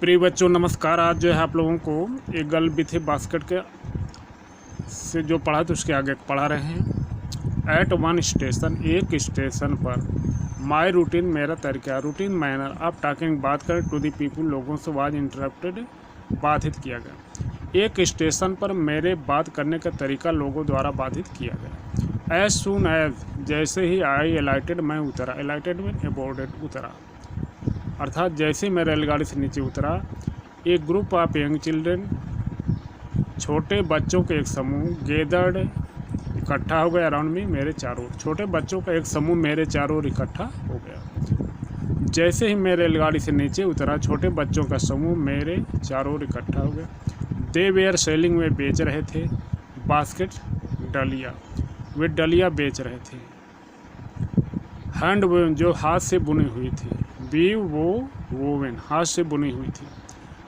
प्रिय बच्चों नमस्कार। आज जो है आप लोगों को एक गर्ल विथ ए बास्केट के से जो पढ़ा तो उसके आगे पढ़ा रहे हैं। एट वन स्टेशन, एक स्टेशन पर, माई रूटीन मेरा तरीका, रूटीन मैनर ऑफ टॉकिंग बात करें टू दी पीपल, लोगों से वाज इंटरप्टेड बाधित किया गया। एक स्टेशन पर मेरे बात करने का तरीका लोगों द्वारा बाधित किया गया। एज सून एज, जैसे ही आई एलाइटेड, मैं उतरा, एलाइटेड में अबोर्डेड, उतरा, अर्थात जैसे मैं रेलगाड़ी से नीचे उतरा, एक ग्रुप ऑफ यंग चिल्ड्रेन, छोटे बच्चों के एक समूह, गेदर्ड, इकट्ठा हो गया, अराउंड मी, मेरे चारों ओर, छोटे बच्चों का एक समूह मेरे चारों ओर इकट्ठा हो गया। जैसे ही मैं रेलगाड़ी से नीचे उतरा, छोटे बच्चों का समूह मेरे चारों ओर इकट्ठा हो गया। दे वेयर सेलिंग, वे बेच रहे थे, बास्केट, डलिया, वे डलिया बेच रहे थे। हैंड वोवन, जो हाथ से बुनी हुई थी, वीव, वो वोवेन, हाथ से बुनी हुई थी।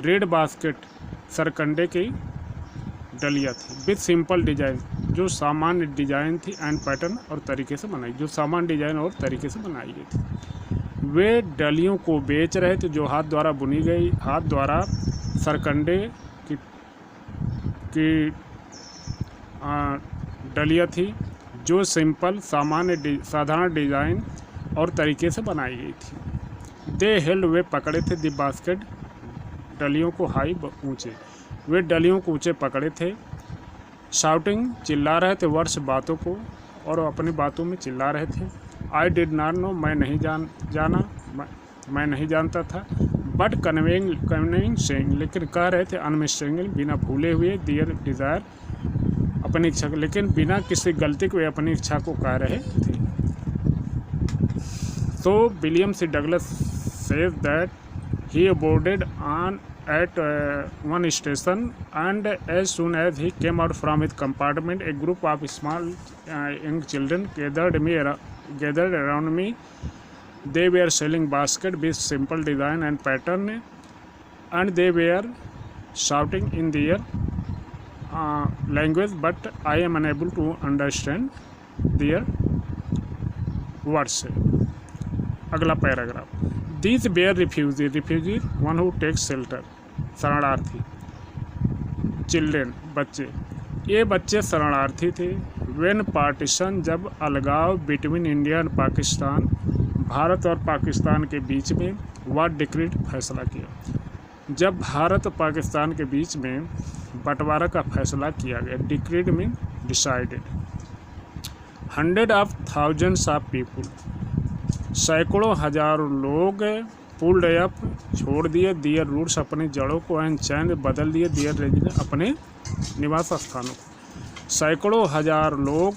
रेड बास्केट, सरकंडे की डलिया थी। विथ सिंपल डिजाइन, जो सामान्य डिजाइन थी, एंड पैटर्न, और तरीके से बनाई, जो सामान्य डिजाइन और तरीके से बनाई गई थी। वे डलियों को बेच रहे थे जो हाथ द्वारा बुनी गई, हाथ द्वारा सरकंडे की डलिया थी, जो सिंपल, साधारण डिजाइन और तरीके से बनाई गई थी। दे हेल्ड, वे पकड़े थे, दी बास्केट, डलियों को, हाई, ऊंचे, वे डलियों को ऊंचे पकड़े थे। शाउटिंग, चिल्ला रहे थे, वर्ड्स, बातों को, और अपनी बातों में चिल्ला रहे थे। आई डिड नॉट नो, मैं नहीं जाना, मैं नहीं जानता था। बट कन्वेइंग सेइंग, लेकिन कह रहे थे, अनमिस्टेकली, बिना भूले हुए, दियर डिज़ायर, अपनी इच्छा, लेकिन बिना किसी गलती के वे अपनी इच्छा को कह रहे थे। तो William C Douglas says that he boarded on at one station, and as soon as he came out from his compartment, a group of small young children gathered around me. They were selling baskets with simple design and pattern, and they were shouting in their language, but I am unable to understand their words. अगला paragraph. These were refugee, one who takes shelter, शरणार्थी। Children, बच्चे, ये बच्चे शरणार्थी थे। When partition, जब अलगाव, between India and Pakistan, Bharat और पाकिस्तान के बीच में, what decreed, फैसला किया, जब भारत और पाकिस्तान के बीच में बंटवारा का फैसला किया गया। डिक्रीड में decided. Hundred of thousands of people, सैकड़ों हजारों लोग, पुल्ड अप, छोड़ दिए, दियर रूट्स, अपनी जड़ों को, एंड चेंज, बदल दिए, दियर रेजिडेंस, अपने निवास स्थानों को। सैकड़ों हजार लोग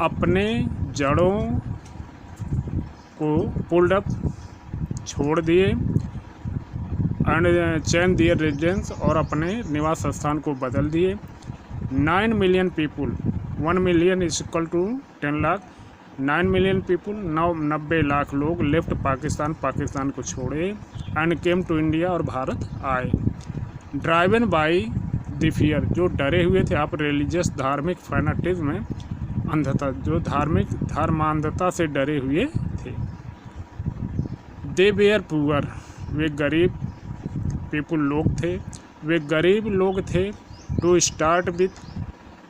अपने जड़ों को पुल्ड अप, छोड़ दिए, एंड चेंज दियर रेजिडेंस, और अपने निवास स्थान को बदल दिए। 9 million people, 1 million is equal to 10 lakh, 9 million people, 90 lakh लोग, लेफ्ट पाकिस्तान, पाकिस्तान को छोड़े, एंड केम टू इंडिया, और भारत आए। ड्राइवन बाई द फियर, जो डरे हुए थे, आप रिलीजियस, धार्मिक, फैनाटिज्म, अंधता, जो धार्मिक धर्मांधता से डरे हुए थे। दे वेयर पुअर, वे गरीब, पीपुल लोग थे, वे गरीब लोग थे। टू स्टार्ट विथ,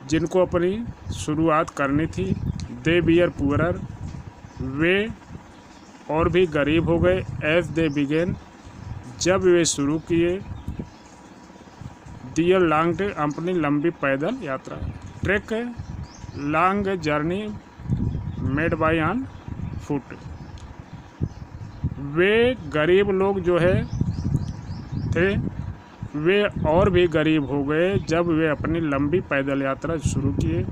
जिनको अपनी शुरुआत करनी थी। दे बियर पुअरर, वे और भी गरीब हो गए। एज दे बिगेन, जब वे शुरू किए। दियर लॉन्ग, अपनी लंबी पैदल यात्रा। Trek, long journey made by on foot. वे गरीब लोग जो है थे, वे और भी गरीब हो गए जब वे अपनी लंबी पैदल यात्रा शुरू किए।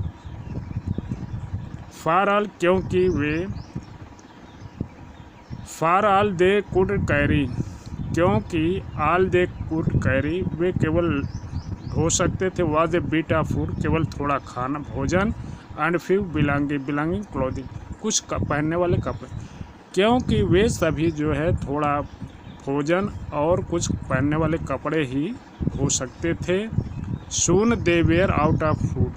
फॉर ऑल, क्योंकि वे, for all they could carry, क्योंकि ऑल दे कुड कैरी, वे केवल ढो सकते थे। Was a bit of food, केवल थोड़ा खाना, भोजन, एंड फ्यू बिलोंगिंग क्लोथिंग, कुछ पहनने वाले कपड़े, क्योंकि वे सभी जो है थोड़ा भोजन और कुछ पहनने वाले कपड़े ही हो सकते थे। सून दे वेयर आउट ऑफ फूड,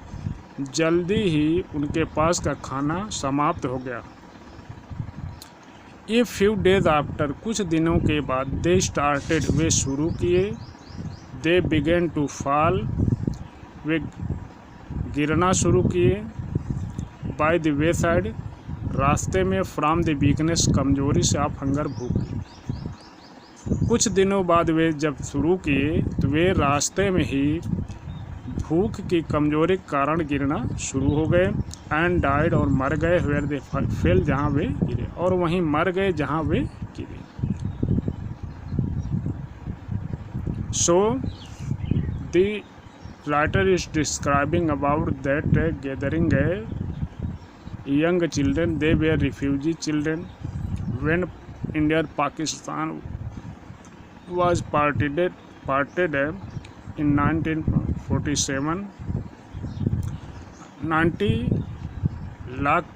जल्दी ही उनके पास का खाना समाप्त हो गया। ए फ्यू डेज आफ्टर, कुछ दिनों के बाद, दे स्टार्टेड, वे शुरू किए, दे बिगेन टू फॉल, वे गिरना शुरू किए, बाय द वे साइड, रास्ते में, फ्रॉम द वीकनेस, कमजोरी से, आप हंगर, भूख। कुछ दिनों बाद वे जब शुरू किए तो वे रास्ते में ही भूख की कमजोरी के कारण गिरना शुरू हो गए, एंड डाइड, और मर गए, वेयर दे फेल, जहाँ वे गिरे, और वहीं मर गए जहाँ वे गिरे। सो the writer is describing about that gathering young children, they were refugee children when India and Pakistan was parted in 1947. 90 lakh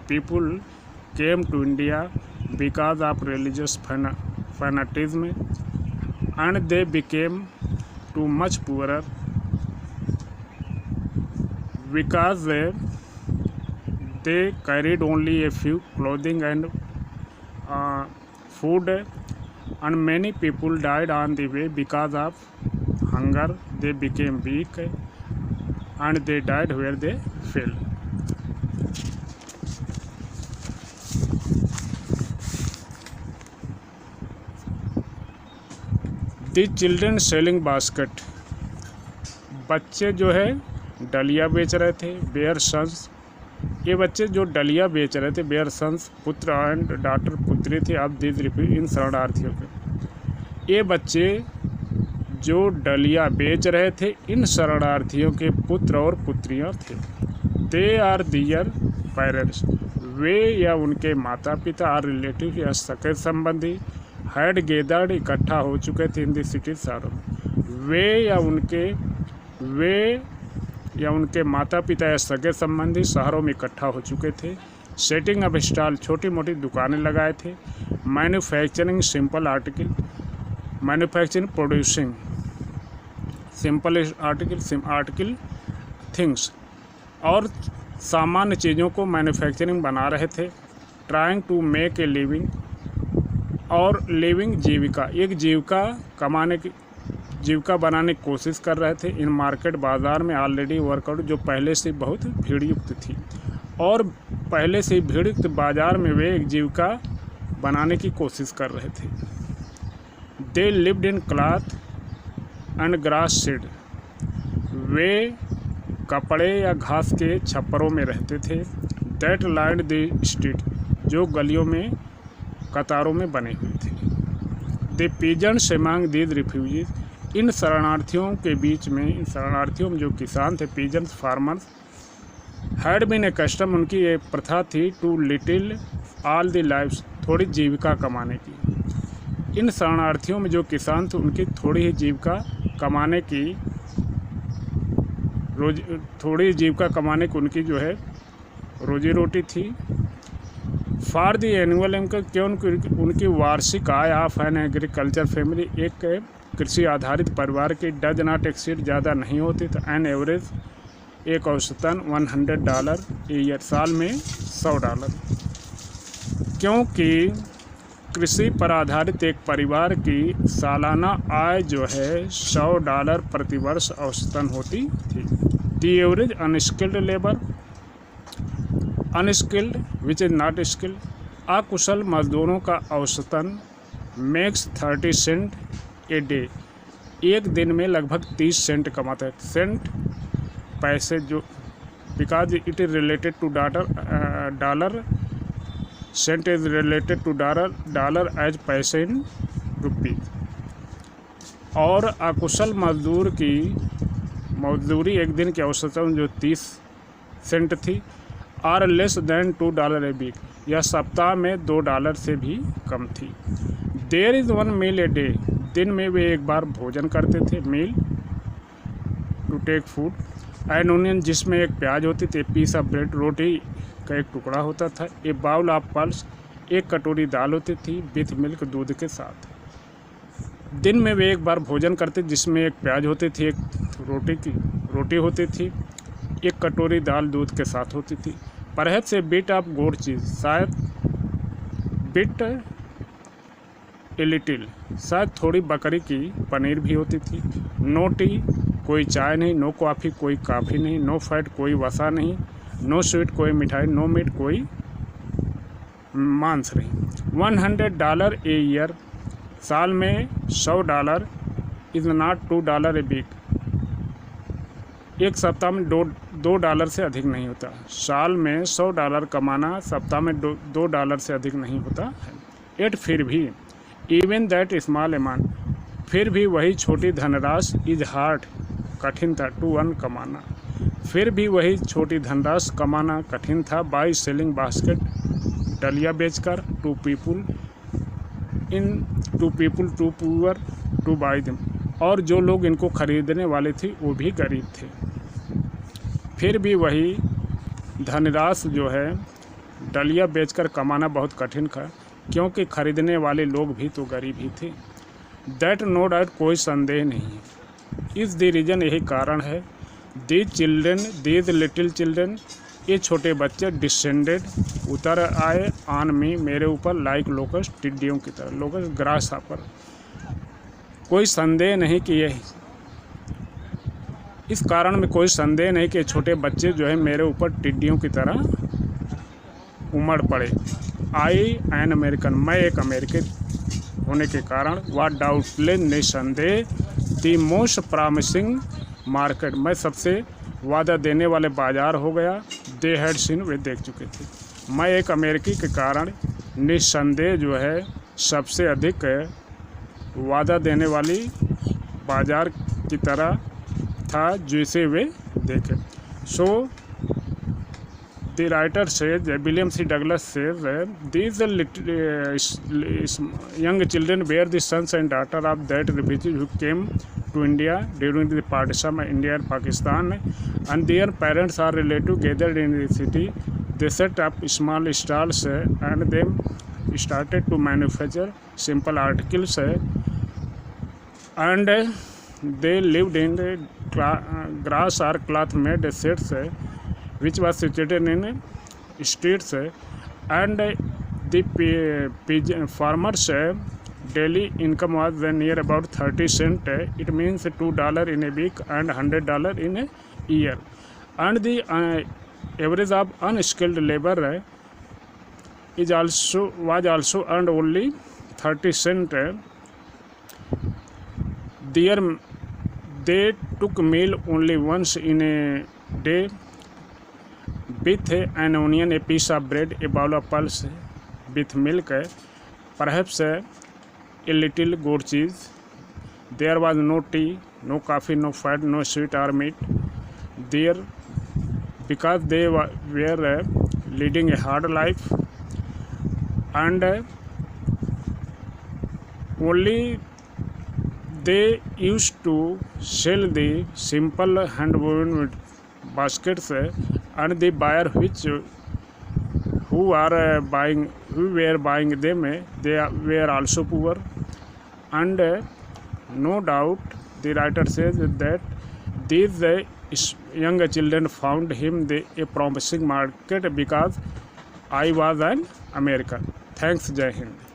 people came to India because of religious fanatism, and they became too much poorer because they carried only a few clothing and food, and many people died on the way because of hunger. They became weak and they died where they fell. The children selling basket, बच्चे जो है डलिया बेच रहे थे, bear sons, ये बच्चे जो डलिया बेच रहे थे, बेयर सन्स, पुत्र एंड डॉटर, पुत्री थी, अब दीज रिफ्यूजी, इन शरणार्थियों के, ये बच्चे जो डलिया बेच रहे थे इन शरणार्थियों के पुत्र और पुत्रियां थे। दे आर दियर पेरेंट्स, वे या उनके माता पिता, आर रिलेटिव या सगे संबंधी, हैड गेदर्ड, इकट्ठा हो चुके थे, इन द सिटी, शहरों में, वे या उनके माता पिता या सगे संबंधी शहरों में इकट्ठा हो चुके थे। सेटिंग अप स्टॉल, छोटी मोटी दुकानें लगाए थे। Manufacturing simple article, manufacturing producing simple article things, और सामान्य चीज़ों को मैन्युफैक्चरिंग बना रहे थे। Trying to make a living, और लिविंग, जीविका, एक जीविका बनाने की कोशिश कर रहे थे। इन मार्केट, बाज़ार में, ऑलरेडी वर्कआउट, जो पहले से बहुत भीड़युक्त थी, और पहले से भीड़युक्त बाज़ार में वे एक जीविका बनाने की कोशिश कर रहे थे। They lived in cloth and grass shed, वे कपड़े या घास के छप्परों में रहते थे। दैट लाइन्ड द स्ट्रीट, जो गलियों में कतारों में बने हुए थे। The peasants among these refugees, इन शरणार्थियों के बीच में, इन शरणार्थियों में जो किसान थे, peasants, farmers, had been a custom, उनकी ये प्रथा थी, to little all the lives, थोड़ी जीविका कमाने की। इन शरणार्थियों में जो किसान थे उनकी थोड़ी ही जीविका कमाने की, उनकी जो है रोजी रोटी थी। फॉर द एनुअल इनकम, क्यों उनकी वार्षिक आय ऑफ एन एग्रीकल्चर फैमिली, एक कृषि आधारित परिवार की, डज नॉट एक्सीड, ज़्यादा नहीं होती, तो एन एवरेज, एक औसतन $100 ईयर, साल में $100, क्योंकि कृषि पर आधारित एक परिवार की सालाना आय जो है $100 प्रतिवर्ष औसतन होती थी। The average unskilled labour, unskilled which is not skilled, अकुशल मजदूरों का औसतन मेक्स 30 सेंट ए डे, एक दिन में लगभग 30 सेंट कमाता है। सेंट पैसे, जो because it is related to dollar, cent is related to dollar as paise in rupees. और अकुशल मजदूर की मजदूरी एक दिन की औसतन जो 30 सेंट थी, are less than $2 a week, यह सप्ताह में $2 से भी कम थी। There is 1 meal a day, दिन में वे एक बार भोजन करते थे। Meal, to take food, and onion, जिसमें एक प्याज होती थी, पीस ऑफ ब्रेड, रोटी का एक टुकड़ा होता था, ए बाउल ऑफ पल्स, एक कटोरी दाल होती थी, विथ मिल्क, दूध के साथ। दिन में वे एक बार भोजन करते जिसमें एक प्याज होती थी, एक रोटी होती थी, एक कटोरी दाल दूध के साथ होती थी। Perhaps a bit of good cheese, शायद बिट ए लिटिल, शायद थोड़ी बकरी की पनीर भी होती थी। नो टी, कोई चाय नहीं। नो कॉफ़ी, कोई कॉफ़ी नहीं। नो फैट, कोई वसा नहीं। नो स्वीट, कोई मिठाई। नो मीट, कोई मांस नहीं। $100 ए ईयर, साल में $100 इज़ नॉट $2 ए वीक, एक सप्ताह में $2 से अधिक नहीं होता। साल में $100 कमाना सप्ताह में $2 से अधिक नहीं होता है। एट, फिर भी, इवन दैट स्मॉल अमाउंट, फिर भी वही छोटी धनराशि, इज हार्ड, कठिन था, टू अर्न, कमाना, फिर भी वही छोटी धनराशि कमाना कठिन था। बाई सेलिंग बास्केट, डलिया बेचकर। To people too poor to buy them, और जो लोग इनको खरीदने वाले थे वो भी गरीब थे। फिर भी वही धनराशि जो है डलिया बेचकर कमाना बहुत कठिन था, क्योंकि खरीदने वाले लोग भी तो गरीब ही थे। दैट, नो डाउट, कोई संदेह नहीं है। इस द रीज़न, यही कारण है। दीज लिटिल चिल्ड्रन, ये छोटे बच्चे, डिसेंडेड, उतर आए, ऑन मी, मेरे ऊपर, लाइक लोकस्ट, टिड्डियों की तरह, लोकस्ट, ग्रास पर। कोई संदेह नहीं कि यह, इस कारण में कोई संदेह नहीं कि छोटे बच्चे जो है मेरे ऊपर टिड्डियों की तरह उमड़ पड़े। आई एन अमेरिकन, मैं एक अमेरिकन होने के कारण, वाट डाउटलेस, निसंदेह, द मोस्ट प्रॉमिसिंग मार्केट, मैं सबसे वादा देने वाले बाजार हो गया। दे हैड सीन, वे देख चुके थे। मैं एक अमेरिकी के कारण निसंदेह जो है सबसे अधिक वादा देने वाली बाजार की तरह था जिसे वे देखे। So the writer says, William C Douglas says, these young children were the sons and daughter of that refugees who came to India during the partition of India and Pakistan, and their parents are relative gathered in the city. They set up small stalls and they started to manufacture simple articles, and they lived in grass or cloth made sheds which was situated in streets, and the farmers' daily income was near about 30 cents. It means $2 in a week and $100 in a year. And the average of unskilled labor was also earned only 30 cents. They took meal only once in a day, with an onion, a piece of bread, a bowl of pulse with milk, perhaps a little goat cheese. There was no tea, no coffee, no fat, no sweet or meat there, because they were leading a hard life, and only they used to sell the simple hand-woven baskets, and the buyer who were buying them, they were also poor. And no doubt, the writer says that these young children found him a promising market because I was an American. Thanks, Jai Hind.